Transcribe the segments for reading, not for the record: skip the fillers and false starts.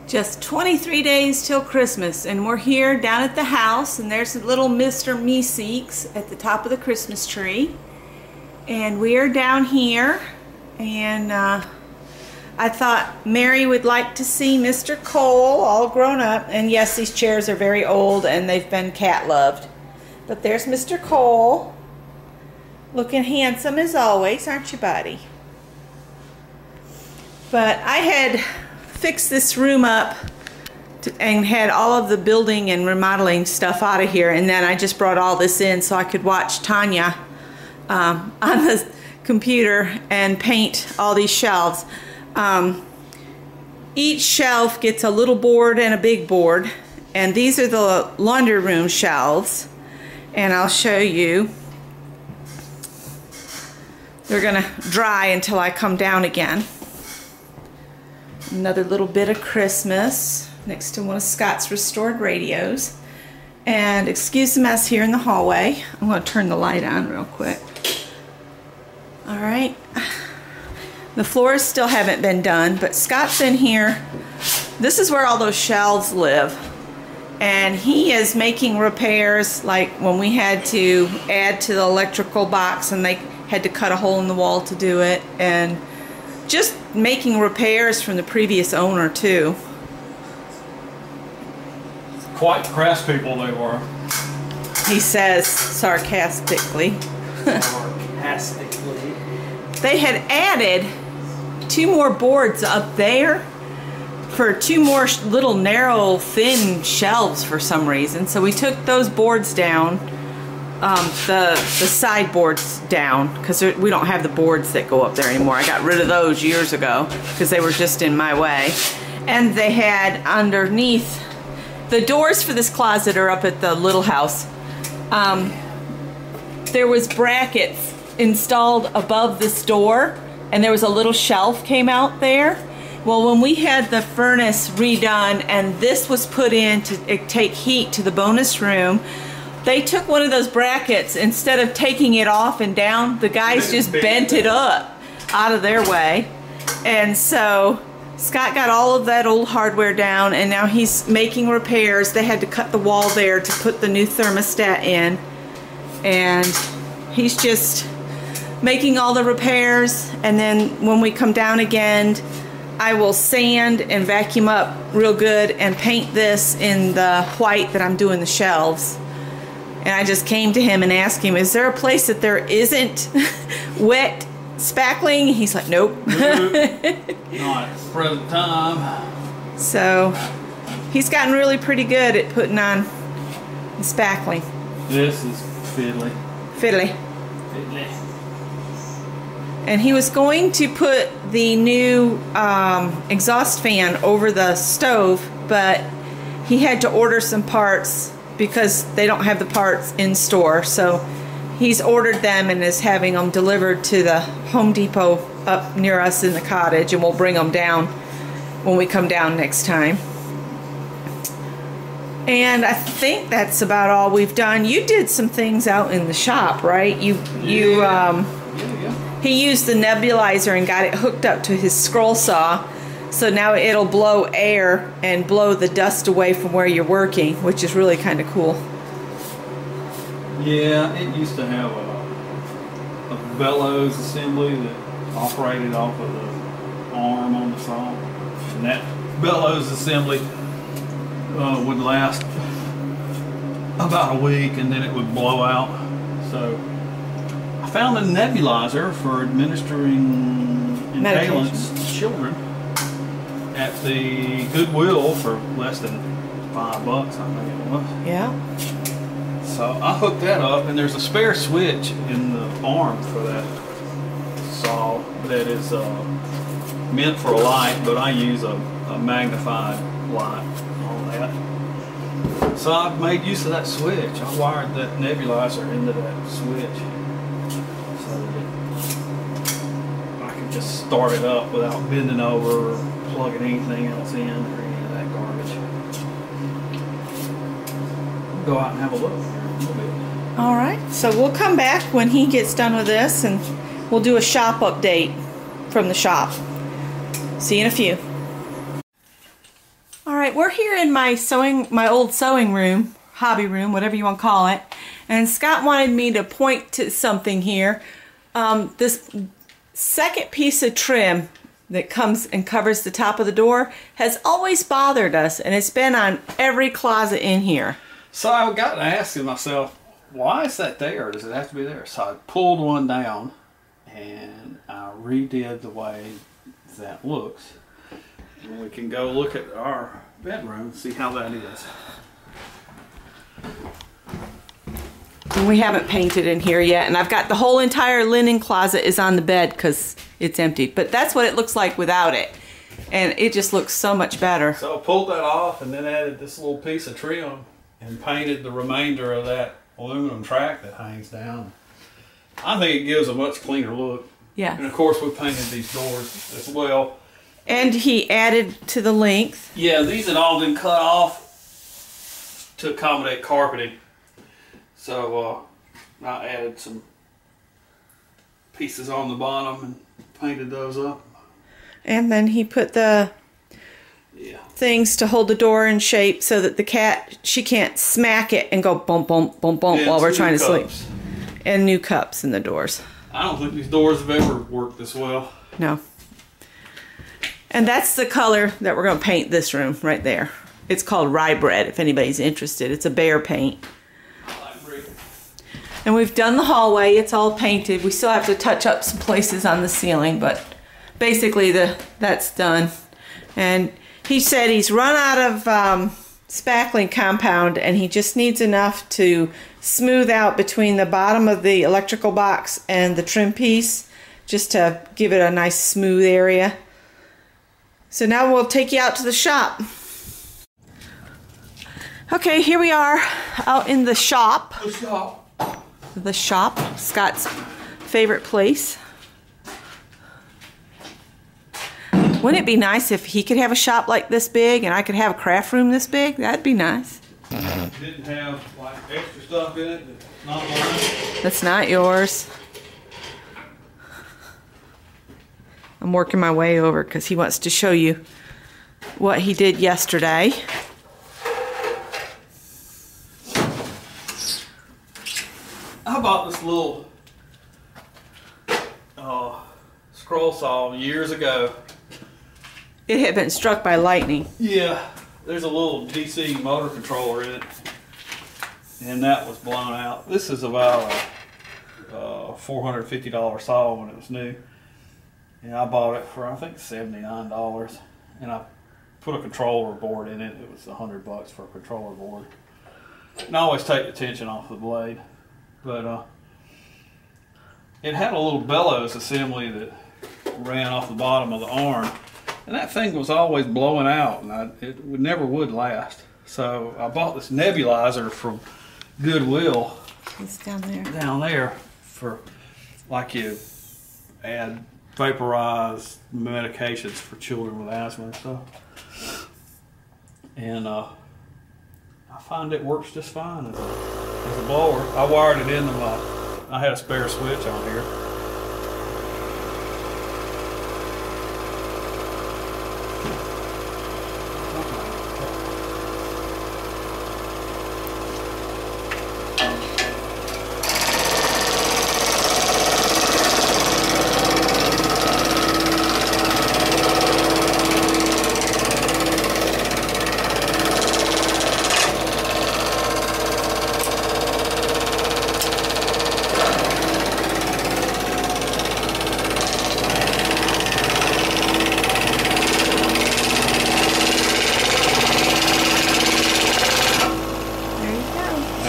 Just 23 days till Christmas, and we're here down at the house, and there's little Mr. Meeseeks at the top of the Christmas tree. And we are down here, and I thought Mary would like to see Mr. Cole all grown up. And yes, these chairs are very old and they've been cat loved. But there's Mr. Cole, looking handsome as always, aren't you, buddy? But I had fixed this room up and had all of the building and remodeling stuff out of here, and then I just brought all this in so I could watch Tanya on the computer and paint all these shelves. Each shelf gets a little board and a big board, and these are the laundry room shelves, and I'll show you. They're gonna dry until I come down again. Another little bit of Christmas next to one of Scott's restored radios. And excuse the mess here in the hallway. I'm going to turn the light on real quick. Alright. The floors still haven't been done, but Scott's in here. This is where all those shelves live. And he is making repairs, like when we had to add to the electrical box and they had to cut a hole in the wall to do it. And just making repairs from the previous owner too. Quite crass people they were. He says sarcastically. Sarcastically. They had added 2 more boards up there for 2 more little narrow thin shelves for some reason. So we took those boards down. The side boards down, because we don't have the boards that go up there anymore. I got rid of those years ago because they were just in my way. And they had underneath, the doors for this closet are up at the little house. There was brackets installed above this door, and there was a little shelf came out there. Well, when we had the furnace redone and this was put in to take heat to the bonus room, they took one of those brackets, instead of taking it off and down, the guys just bent it up out of their way. And so Scott got all of that old hardware down, and now he's making repairs. They had to cut the wall there to put the new thermostat in. And he's just making all the repairs, and then when we come down again, I will sand and vacuum up real good and paint this in the white that I'm doing the shelves. And I just came to him and asked him, is there a place that there isn't wet spackling? He's like, nope. Not at the present time. So he's gotten really pretty good at putting on the spackling. This is fiddly. Fiddly. Fiddly. And he was going to put the new exhaust fan over the stove, but he had to order some parts because they don't have the parts in store. So he's ordered them and is having them delivered to the Home Depot up near us in the cottage, and we'll bring them down when we come down next time. And I think that's about all we've done. You did some things out in the shop, right? He used the nebulizer and got it hooked up to his scroll saw. So now it'll blow air and blow the dust away from where you're working, which is really kind of cool. Yeah, it used to have a bellows assembly that operated off of the arm on the saw. And that bellows assembly would last about a week, and then it would blow out. So I found a nebulizer for administering inhalants to children at the Goodwill for less than $5, I think it was. Yeah. So I hooked that up, and there's a spare switch in the arm for that saw that is meant for a light, but I use a magnified light on that. So I've made use of that switch. I wired that nebulizer into that switch so that I can just start it up without bending over or plugging anything else in or any of that garbage. Go out and have a look here in a little bit. All right, so we'll come back when he gets done with this, and we'll do a shop update from the shop. See you in a few. All right, we're here in my old sewing room, hobby room, whatever you want to call it. And Scott wanted me to point to something here. This second piece of trim that comes and covers the top of the door has always bothered us, and it's been on every closet in here. So I got to asking myself, why is that there? Does it have to be there? So I pulled one down and I redid the way that looks. And we can go look at our bedroom and see how that is. And we haven't painted in here yet, and I've got the whole entire linen closet is on the bed because it's empty. But that's what it looks like without it, and it just looks so much better. So I pulled that off and then added this little piece of trim and painted the remainder of that aluminum track that hangs down. I think it gives a much cleaner look. Yeah. And of course we painted these doors as well. And he added to the length. Yeah, these had all been cut off to accommodate carpeting. So I added some pieces on the bottom and painted those up. And then he put the things to hold the door in shape so that the cat, she can't smack it and go bump, bump, bump, bump while we're trying to sleep. And new cups in the doors. I don't think these doors have ever worked this well. No. And that's the color that we're going to paint this room right there. It's called Rye Bread if anybody's interested. It's a bear paint. And we've done the hallway. It's all painted. We still have to touch up some places on the ceiling, but basically that's done. And he said he's run out of spackling compound, and he just needs enough to smooth out between the bottom of the electrical box and the trim piece, just to give it a nice smooth area. So now we'll take you out to the shop. Okay, here we are out in the shop. The shop, Scott's favorite place. Wouldn't it be nice if he could have a shop like this big and I could have a craft room this big? That'd be nice. Didn't have like extra stuff in it that's not mine. That's not yours. I'm working my way over because he wants to show you what he did yesterday. I bought this little scroll saw years ago. It had been struck by lightning. Yeah, there's a little DC motor controller in it, and that was blown out. This is about a $450 saw when it was new, and I bought it for I think $79, and I put a controller board in it. It was $100 for a controller board. And I always take the tension off the blade, but it had a little bellows assembly that ran off the bottom of the arm. And that thing was always blowing out, and it never would last. So I bought this nebulizer from Goodwill. It's down there. Down there for, like, you add vaporized medications for children with asthma and stuff. And I find it works just fine as a blower. I wired it into I had a spare switch on here.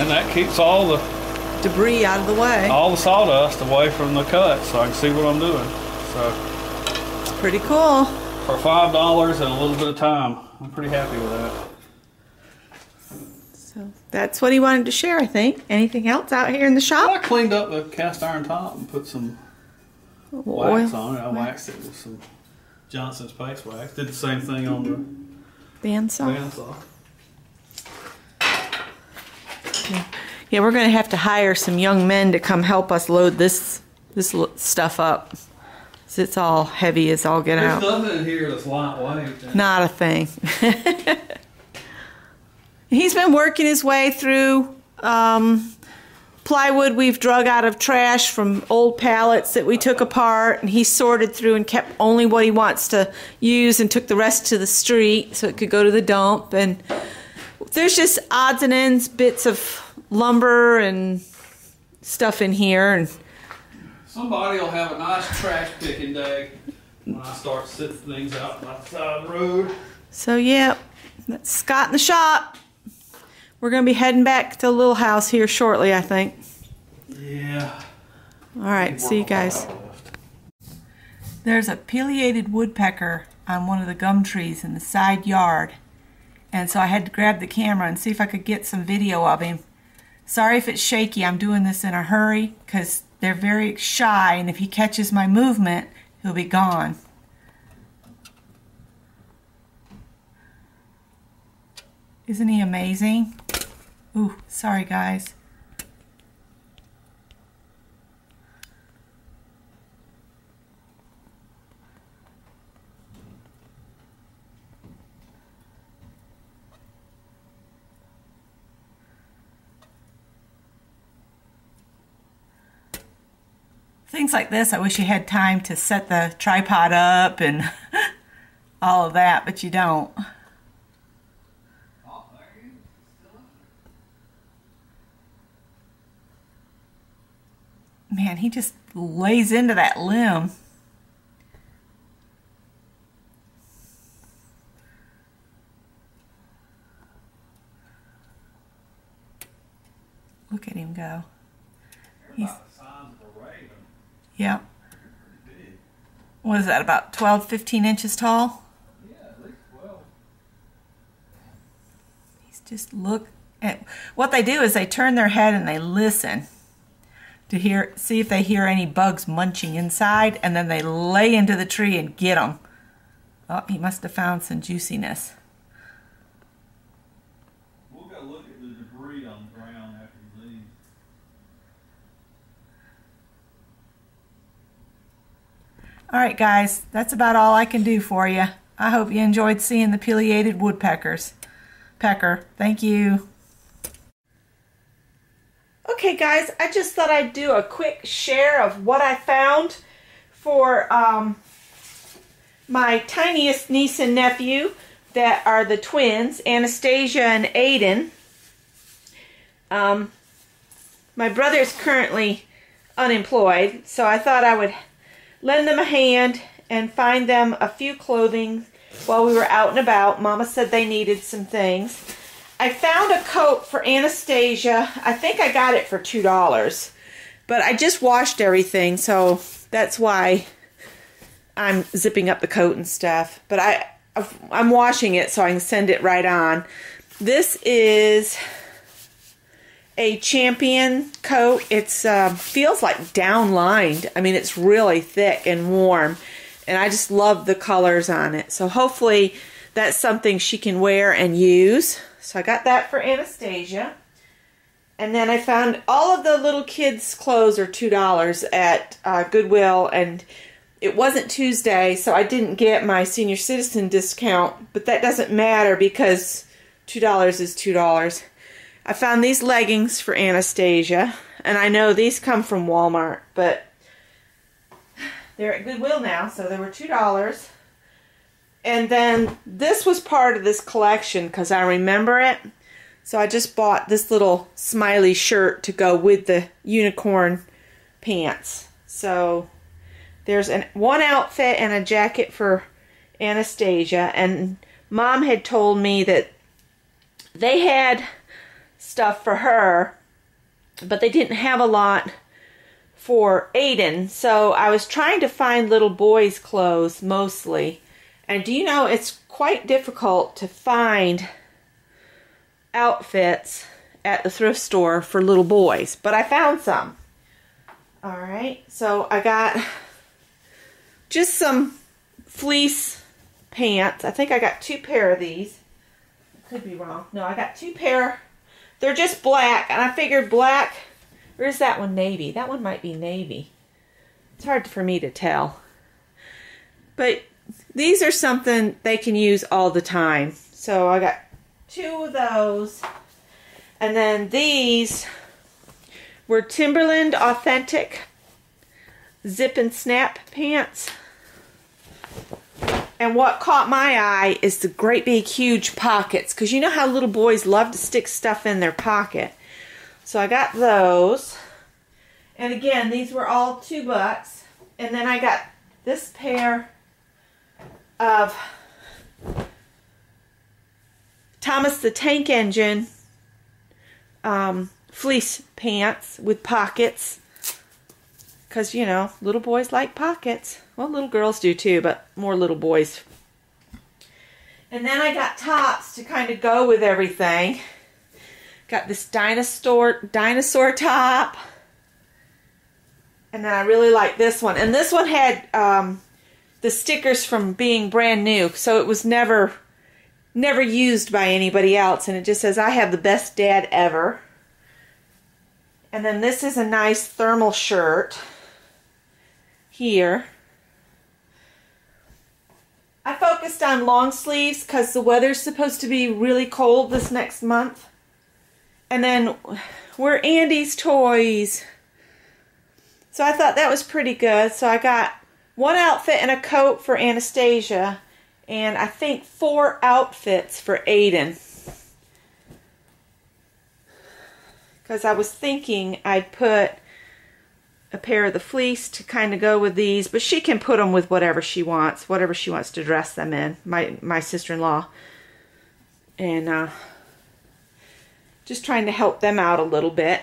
And that keeps all the debris out of the way. All the sawdust away from the cut, so I can see what I'm doing. So it's pretty cool. For $5 and a little bit of time, I'm pretty happy with that. So that's what he wanted to share, I think. Anything else out here in the shop? Well, I cleaned up the cast iron top and put some wax on it. I waxed it with some Johnson's Paste Wax. Did the same thing on the bandsaw. Yeah, we're going to have to hire some young men to come help us load this stuff up. It's all heavy as all get out. There's nothing in here that's lightweight. Not a thing. He's been working his way through plywood we've drug out of trash from old pallets that we took apart, and he sorted through and kept only what he wants to use and took the rest to the street so it could go to the dump. And there's just odds and ends, bits of lumber and stuff in here. And somebody will have a nice trash picking day when I start sitting things out by the side of the road. So yeah, that's Scott in the shop. We're going to be heading back to the little house here shortly, I think. Yeah. All right, see you guys. There's a pileated woodpecker on one of the gum trees in the side yard. And so I had to grab the camera and see if I could get some video of him. Sorry if it's shaky. I'm doing this in a hurry because they're very shy, and if he catches my movement, he'll be gone. Isn't he amazing? Ooh, sorry guys. Things like this, I wish you had time to set the tripod up and all of that, but you don't. Man, he just lays into that limb. Look at him go. He's, yeah. What is that, about 12, 15 inches tall? Yeah, at least 12. He's just look at, what they do is they turn their head and they listen to see if they hear any bugs munching inside, and then they lay into the tree and get them. Oh, he must have found some juiciness. We'll go look at the debris on the ground after he leaves. All right, guys, that's about all I can do for you. I hope you enjoyed seeing the pileated woodpecker. Thank you. Okay guys, I just thought I'd do a quick share of what I found for my tiniest niece and nephew that are the twins, Anastasia and Aiden. My brother's currently unemployed, so I thought I would lend them a hand and find them a few clothing while we were out and about. Mama said they needed some things. I found a coat for Anastasia. I think I got it for $2, but I just washed everything, so that's why I'm zipping up the coat and stuff. But I'm washing it so I can send it right on. This is a Champion coat. It's feels like down lined. I mean, it's really thick and warm, and I just love the colors on it. So hopefully that's something she can wear and use. So I got that for Anastasia. And then I found all of the little kids' clothes are $2 at Goodwill, and it wasn't Tuesday, so I didn't get my senior citizen discount, but that doesn't matter because $2 is $2. I found these leggings for Anastasia, and I know these come from Walmart, but they're at Goodwill now, so they were $2. And then this was part of this collection because I remember it. So I just bought this little smiley shirt to go with the unicorn pants. So there's one outfit and a jacket for Anastasia. And Mom had told me that they had stuff for her, but they didn't have a lot for Aiden. So I was trying to find little boys' clothes mostly. And do you know, it's quite difficult to find outfits at the thrift store for little boys, but I found some. Alright, so I got just some fleece pants. I think I got 2 pair of these. I could be wrong. No, I got 2 pair. They're just black, and I figured black, or is that one navy? That one might be navy. It's hard for me to tell. But these are something they can use all the time. So I got 2 of those. And then these were Timberland Authentic Zip and Snap pants. And what caught my eye is the great big huge pockets, because you know how little boys love to stick stuff in their pocket. So I got those. And again, these were all $2. And then I got this pair of Thomas the Tank Engine fleece pants with pockets. Because, you know, little boys like pockets. Well, little girls do too, but more little boys. And then I got tops to kind of go with everything. Got this dinosaur top. And then I really like this one. And this one had the stickers from being brand new. So it was never used by anybody else. And it just says, I have the best dad ever. And then this is a nice thermal shirt here. I focused on long sleeves because the weather's supposed to be really cold this next month. And then we're Andy's toys. So I thought that was pretty good. So I got 1 outfit and a coat for Anastasia. And I think 4 outfits for Aiden. Because I was thinking I'd put a pair of the fleece to kind of go with these, but she can put them with whatever she wants to dress them in, my sister-in-law. And just trying to help them out a little bit.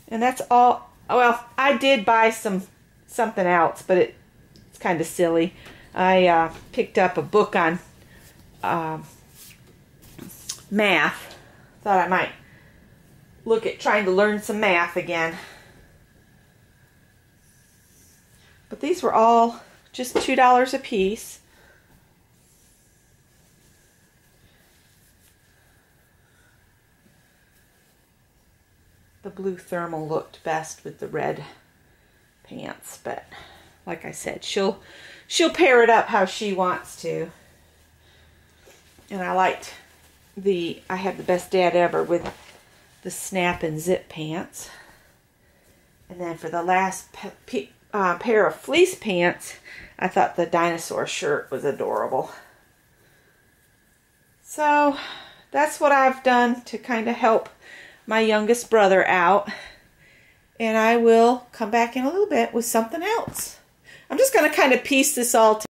And that's all. Well, I did buy something else, but it's kind of silly. I picked up a book on math. Thought I might look at trying to learn some math again. But these were all just $2 a piece. The blue thermal looked best with the red pants, but like I said, she'll pair it up how she wants to. And I liked I had the best dad ever with the snap and zip pants. And then for the last pair of fleece pants, I thought the dinosaur shirt was adorable. So that's what I've done to kind of help my youngest brother out. And I will come back in a little bit with something else. I'm just going to kind of piece this all together.